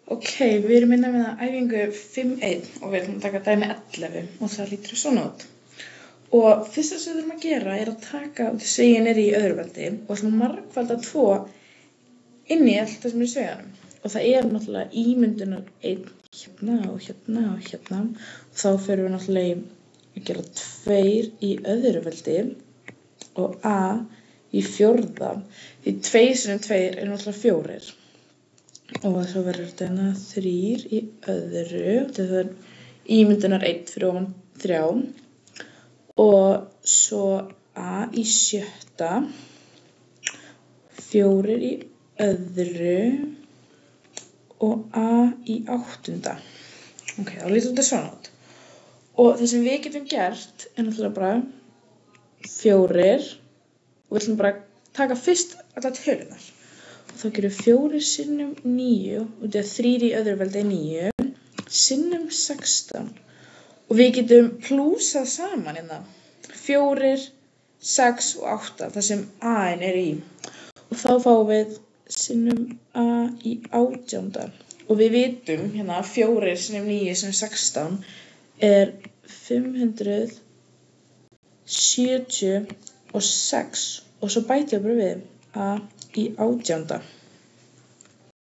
Ok, við erum innan við það æfingu 5.1 og við erum að taka dæmi 11 og það lítur svona út. Og fyrsta sem við þurfum að gera er að taka svegin í öðruveldi og ætlum að margfalda 2 inn í allt það sem er í sveganum. Og það er náttúrulega ímyndunar 1 hérna og hérna og hérna. Og þá förum við náttúrulega að gera 2 í öðruveldi og A í fjórða. Því 2 sinnum 2 er náttúrulega 4. Og svo verður þetta 3 í öðru, þetta er ímyndunar 1 fyrir ofan 3 og svo A í sjötta, 4 í öðru og A í áttunda. Ok, þá lítur þetta svona út. Og það sem við getum gert er náttúrulega bara 4 og við ætlum bara að taka fyrst allar tölunar. Þá gerum 4 sinnum 9, og þetta er 3 í öðruveldi 9, sinnum 16. Og við getum plúsað saman hérna 4, 6 og 8, þar sem A-in er í. Og þá fáum við sinnum A í 18. Og við vitum hérna 4 sinnum 9 sinnum 16 er 576 og svo bætum við bara við A í 18.